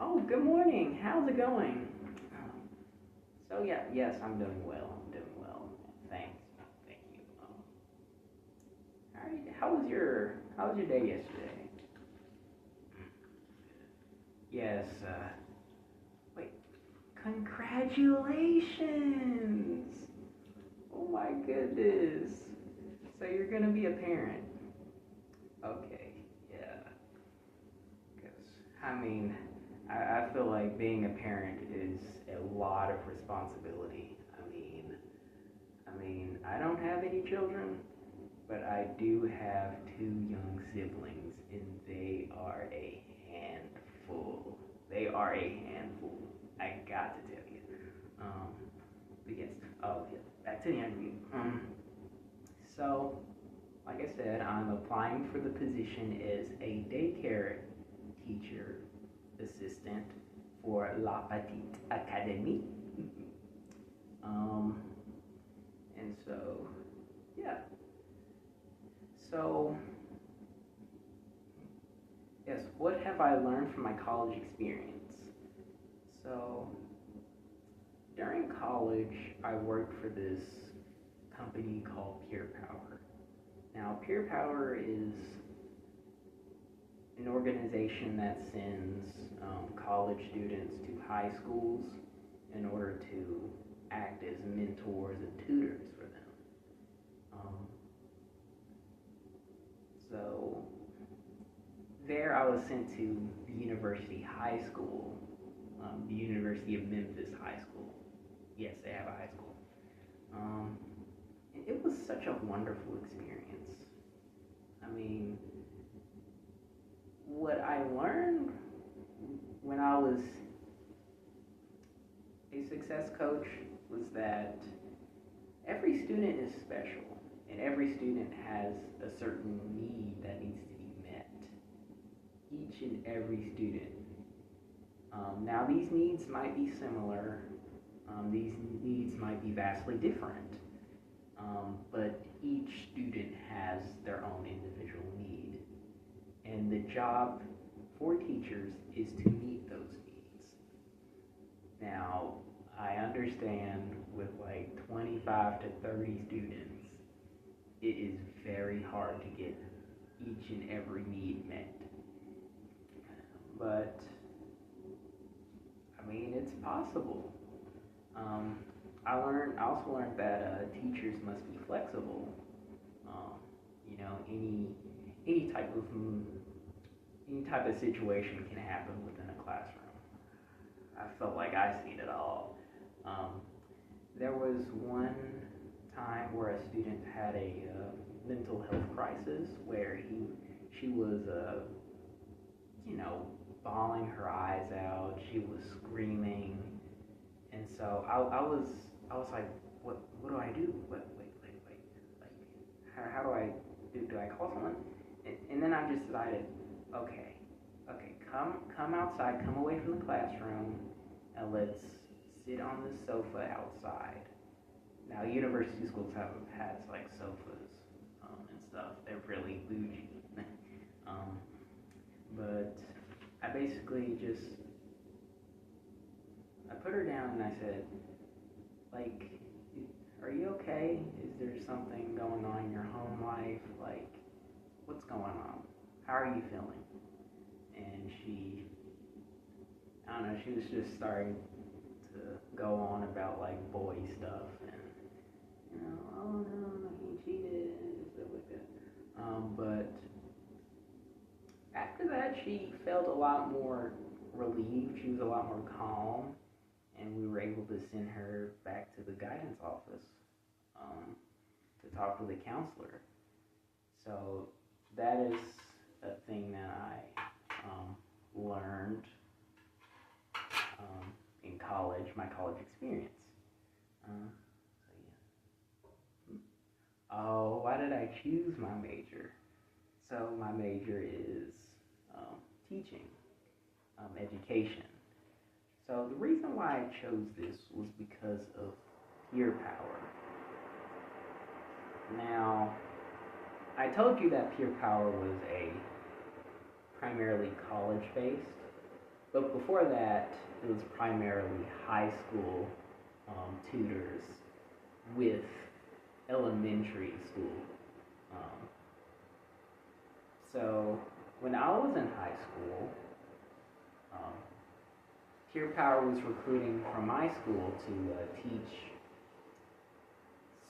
Oh, good morning. How's it going? Yes, I'm doing well. I'm doing well. Thanks. Thank you. How was your day yesterday? Yes. Wait. Congratulations. Oh my goodness. So you're gonna be a parent. Okay. Yeah. 'Cause I mean, I feel like being a parent is a lot of responsibility. I don't have any children, but I do have two young siblings, and they are a handful. They are a handful. I got to tell you. Um, but yes. Oh, yeah. Back to the interview. So, like I said, I'm applying for the position as a daycare teacher assistant for La Petite Académie. um, and so, yeah. So, yes, what have I learned from my college experience? So, during college, I worked for this company called Pure Power. Now, Pure Power is an organization that sends college students to high schools in order to act as mentors and tutors for them. Um, so there I was sent to the University High School, the University of Memphis High School. Yes, they have a high school. Um, and it was such a wonderful experience. I mean, what I learned when I was a success coach was that every student is special, and every student has a certain need that needs to be met. Each and every student. Now, these needs might be similar, these needs might be vastly different, but each student has their own individual need. And the job for teachers is to meet those needs. Now, I understand with like 25 to 30 students, it is very hard to get each and every need met. But, it's possible. Um, I also learned that teachers must be flexible. Um, you know, any type of any type of situation can happen within a classroom. I felt like I seen it all. Um, there was one time where a student had a mental health crisis where she was you know bawling her eyes out. She was screaming, and so I was like, what do I do? Wait, like how do I do I call someone? And then I just decided, okay, come outside, come away from the classroom, and let's sit on the sofa outside. Now, university schools have has like sofas and stuff. They're really bougie. um, but I basically just I put her down and I said, like, are you okay? Is there something going on in your home life? Like, what's going on? How are you feeling? And I don't know, she was just starting to go on about like boy stuff and oh no, he cheated and stuff like that. But after that, she felt a lot more relieved. She was a lot more calm, and we were able to send her back to the guidance office um, to talk to the counselor. So that is a thing that I learned in college, my college experience. So yeah. Oh, why did I choose my major? So my major is teaching, education. So the reason why I chose this was because of Pure Power. Now, I told you that Pure Power was a primarily college based. But before that, it was primarily high school tutors with elementary school. Um, so when I was in high school, um, Pure Power was recruiting from my school to teach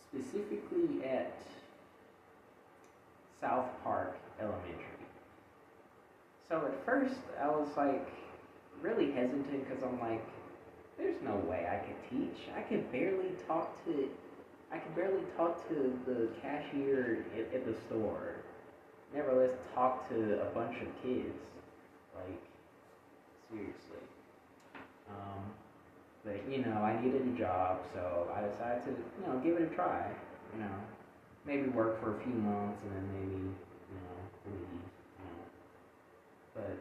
specifically at South Park Elementary. So at first I was like really hesitant because I'm like, there's no way I could teach. I could barely talk to the cashier at the store. Nevertheless, talk to a bunch of kids. Like, seriously. Um, but, I needed a job, so I decided to, give it a try. You know, maybe work for a few months and then maybe, leave. But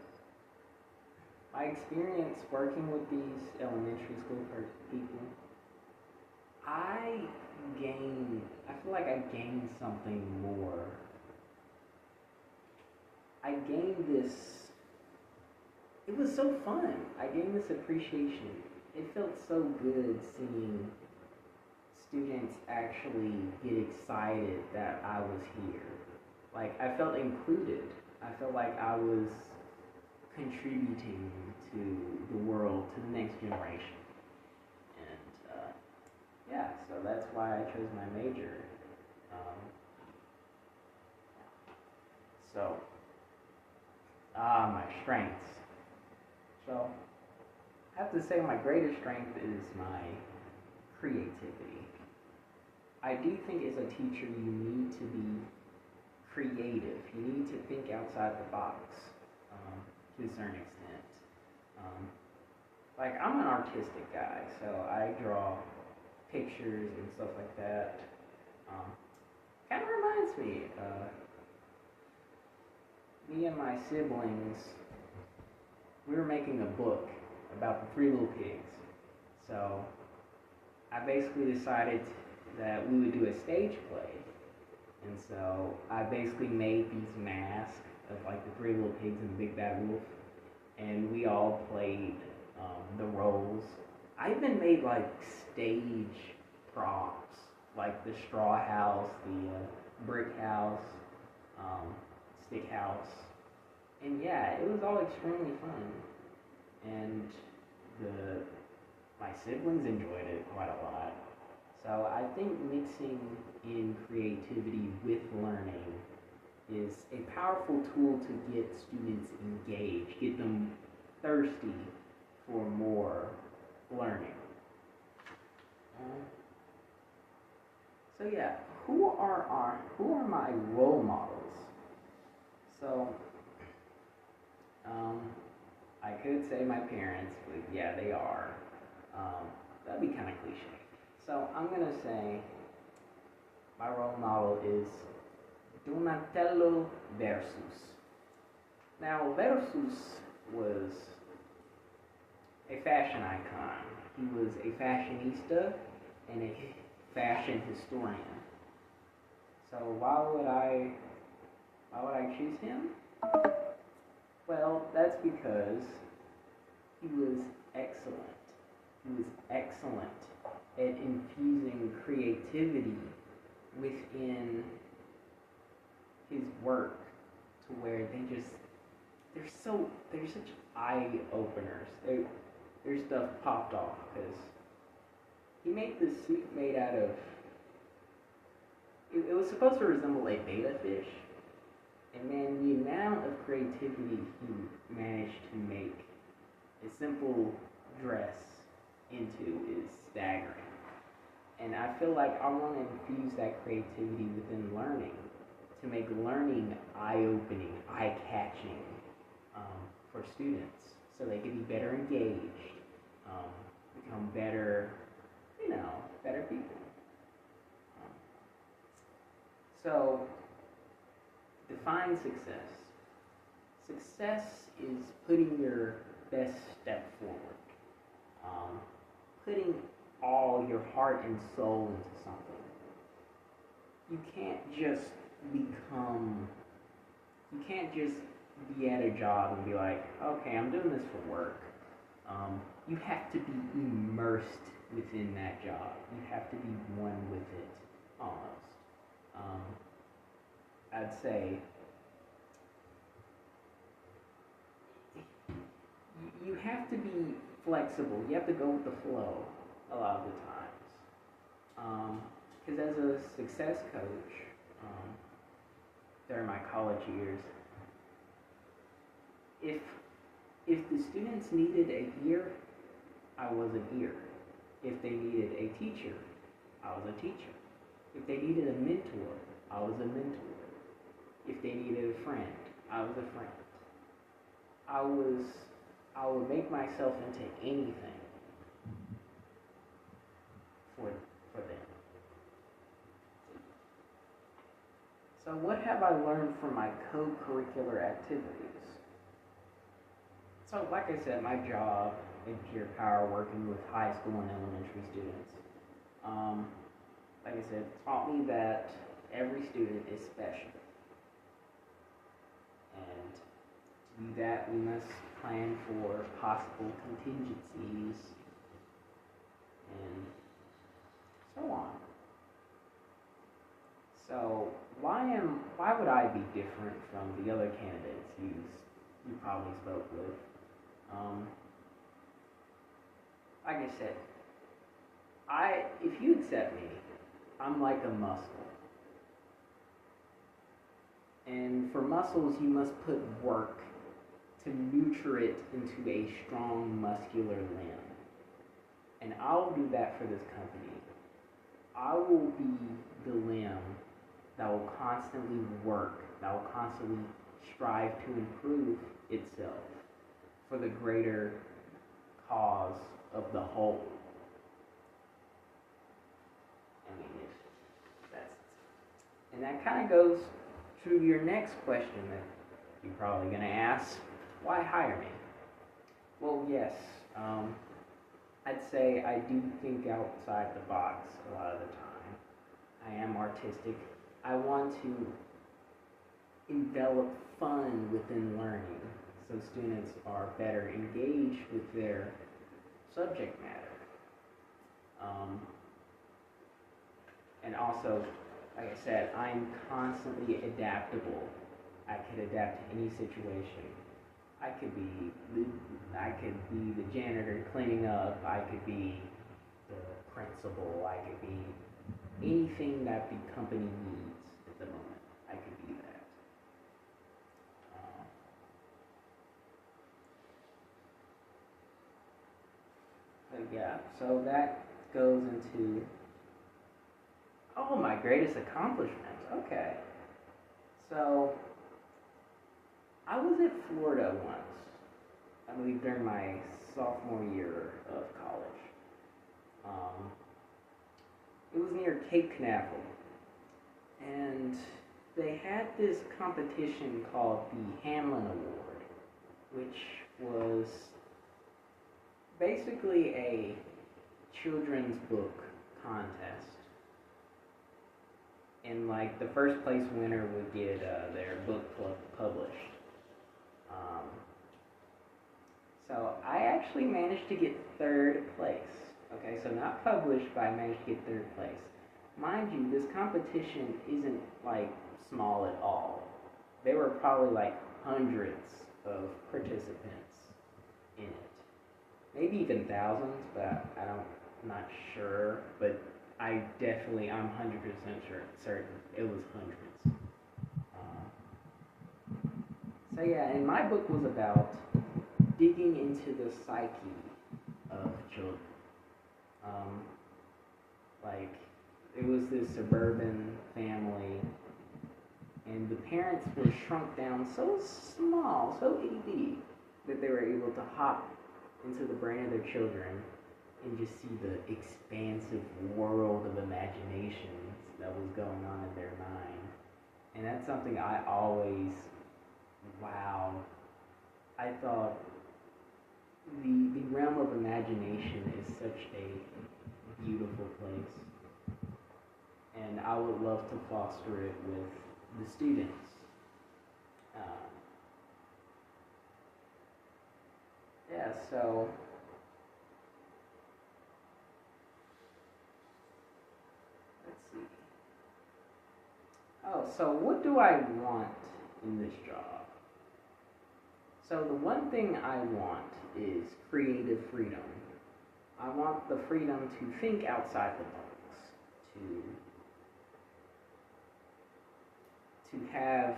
my experience working with these elementary school people, I feel like I gained something more. I gained this, it was so fun. I gained this appreciation. It felt so good seeing students actually get excited that I was here. Like, I felt included. I felt like I was contributing to the world, to the next generation. And yeah, so that's why I chose my major. Um, so, my strengths. So, I have to say my greatest strength is my creativity. I do think as a teacher you need to be creative. You need to think outside the box to a certain extent. Like, I'm an artistic guy, so I draw pictures and stuff like that. Kind of reminds me, me and my siblings, we were making a book about the Three Little Pigs. So I basically decided that we would do a stage play. And so I basically made these masks of like the Three Little Pigs and the Big Bad Wolf. And we all played the roles. I even made like stage props, like the straw house, the brick house, stick house. And yeah, it was all extremely fun. And my siblings enjoyed it quite a lot. So I think mixing in creativity with learning is a powerful tool to get students engaged, get them thirsty for more learning. So yeah, who are my role models? So I could say my parents, but yeah, they are. That'd be kind of cliche. So I'm gonna say my role model is Donatello Versus. Now, Versus was a fashion icon. He was a fashionista and a fashion historian. So why would I choose him? Well, that's because he was excellent. He was excellent at infusing creativity within his work to where they're such eye openers. Their stuff popped off because he made this suit made out of. It was supposed to resemble a betta fish, and man, the amount of creativity he managed to make a simple dress into is staggering. And I feel like I want to infuse that creativity within learning to make learning eye-opening, eye-catching for students so they can be better engaged, become better, better people. So, define success. Success is putting your best step forward, putting all your heart and soul into something. You can't just be at a job and be like, okay, I'm doing this for work. You have to be immersed within that job. You have to be one with it, almost. Um, I'd say you have to be flexible. You have to go with the flow a lot of the times. Because as a success coach, um, during my college years, if if the students needed a ear, I was an ear. If they needed a teacher, I was a teacher. If they needed a mentor, I was a mentor. If they needed a friend, I was a friend. I was I would make myself into anything for for them. So what have I learned from my co-curricular activities? So like I said, my job in Pure Power working with high school and elementary students, um, like I said, taught me that every student is special. And to do that, we must plan for possible contingencies and so on. So why would I be different from the other candidates you probably spoke with? Um, like I said, if you accept me, I'm like a muscle. And for muscles, you must put work to nurture it into a strong muscular limb. And I'll do that for this company. I will be the limb that will constantly work, that will constantly strive to improve itself for the greater cause of the whole. I mean, if that's, and that kind of goes to your next question that you're probably going to ask: why hire me? Well, yes, I'd say I do think outside the box a lot of the time. I am artistic. I want to envelop fun within learning so students are better engaged with their subject matter. And also, like I said, I'm constantly adaptable. I could adapt to any situation. I could be the janitor cleaning up. I could be the principal. I could be anything that the company needs at the moment. I could be that. But yeah, so that goes into my greatest accomplishments. Okay, so I was at Florida once. I believe during my sophomore year of college. It was near Cape Canaveral, and they had this competition called the Hamlin Award, which was basically a children's book contest. And like the first place winner would get their book published. Um, so I actually managed to get third place. Okay, so not published, but I managed to get third place. Mind you, this competition isn't like small at all. There were probably like hundreds of participants in it. Maybe even thousands, but I'm not sure. But I'm 100% certain it was hundreds. So yeah, and my book was about digging into the psyche of children. Um, like, it was this suburban family, and the parents were shrunk down so small, so itty bitty, that they were able to hop into the brain of their children and just see the expansive world of imaginations that was going on in their mind. And that's something I always, wow, I thought the realm of imagination is such a beautiful place. And I would love to foster it with the students. Yeah, so So what do I want in this job? So the one thing I want is creative freedom. I want the freedom to think outside the box, to have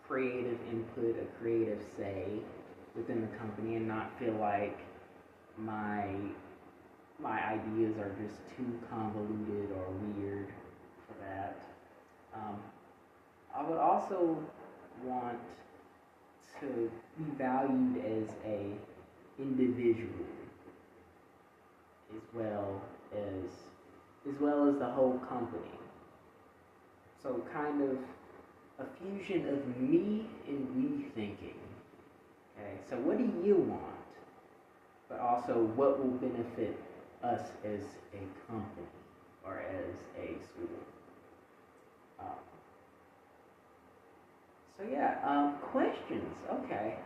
creative input, a creative say within the company, and not feel like my my ideas are just too convoluted or weird for that. Um, I would also want to be valued as a individual as well as the whole company. So kind of a fusion of me and we thinking. Okay, so what do you want? But also what will benefit us as a company or as a school. Um, so yeah, questions. Okay.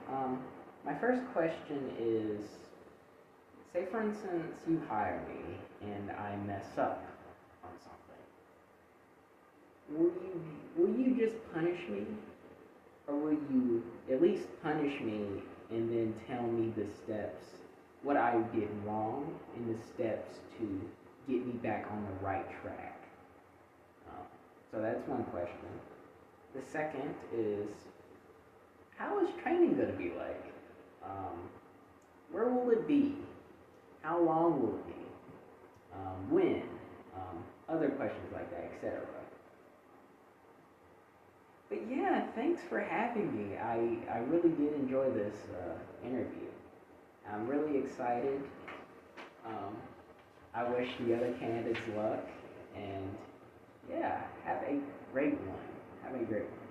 My first question is, say for instance you hire me and I mess up on something. Will you just punish me, or will you at least punish me and then tell me the steps, what I did wrong, and the steps to get me back on the right track? So that's one question. The second is, how is training going to be like? Where will it be? How long will it be? When? Other questions like that, etc. But yeah, thanks for having me. I really did enjoy this interview. I'm really excited. I wish the other candidates luck, and yeah, have a great one. Have a great one.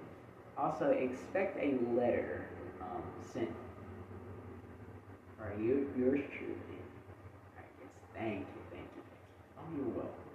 Also, expect a letter sent. All right, yours truly. All right, yes, thank you. Oh, you're welcome.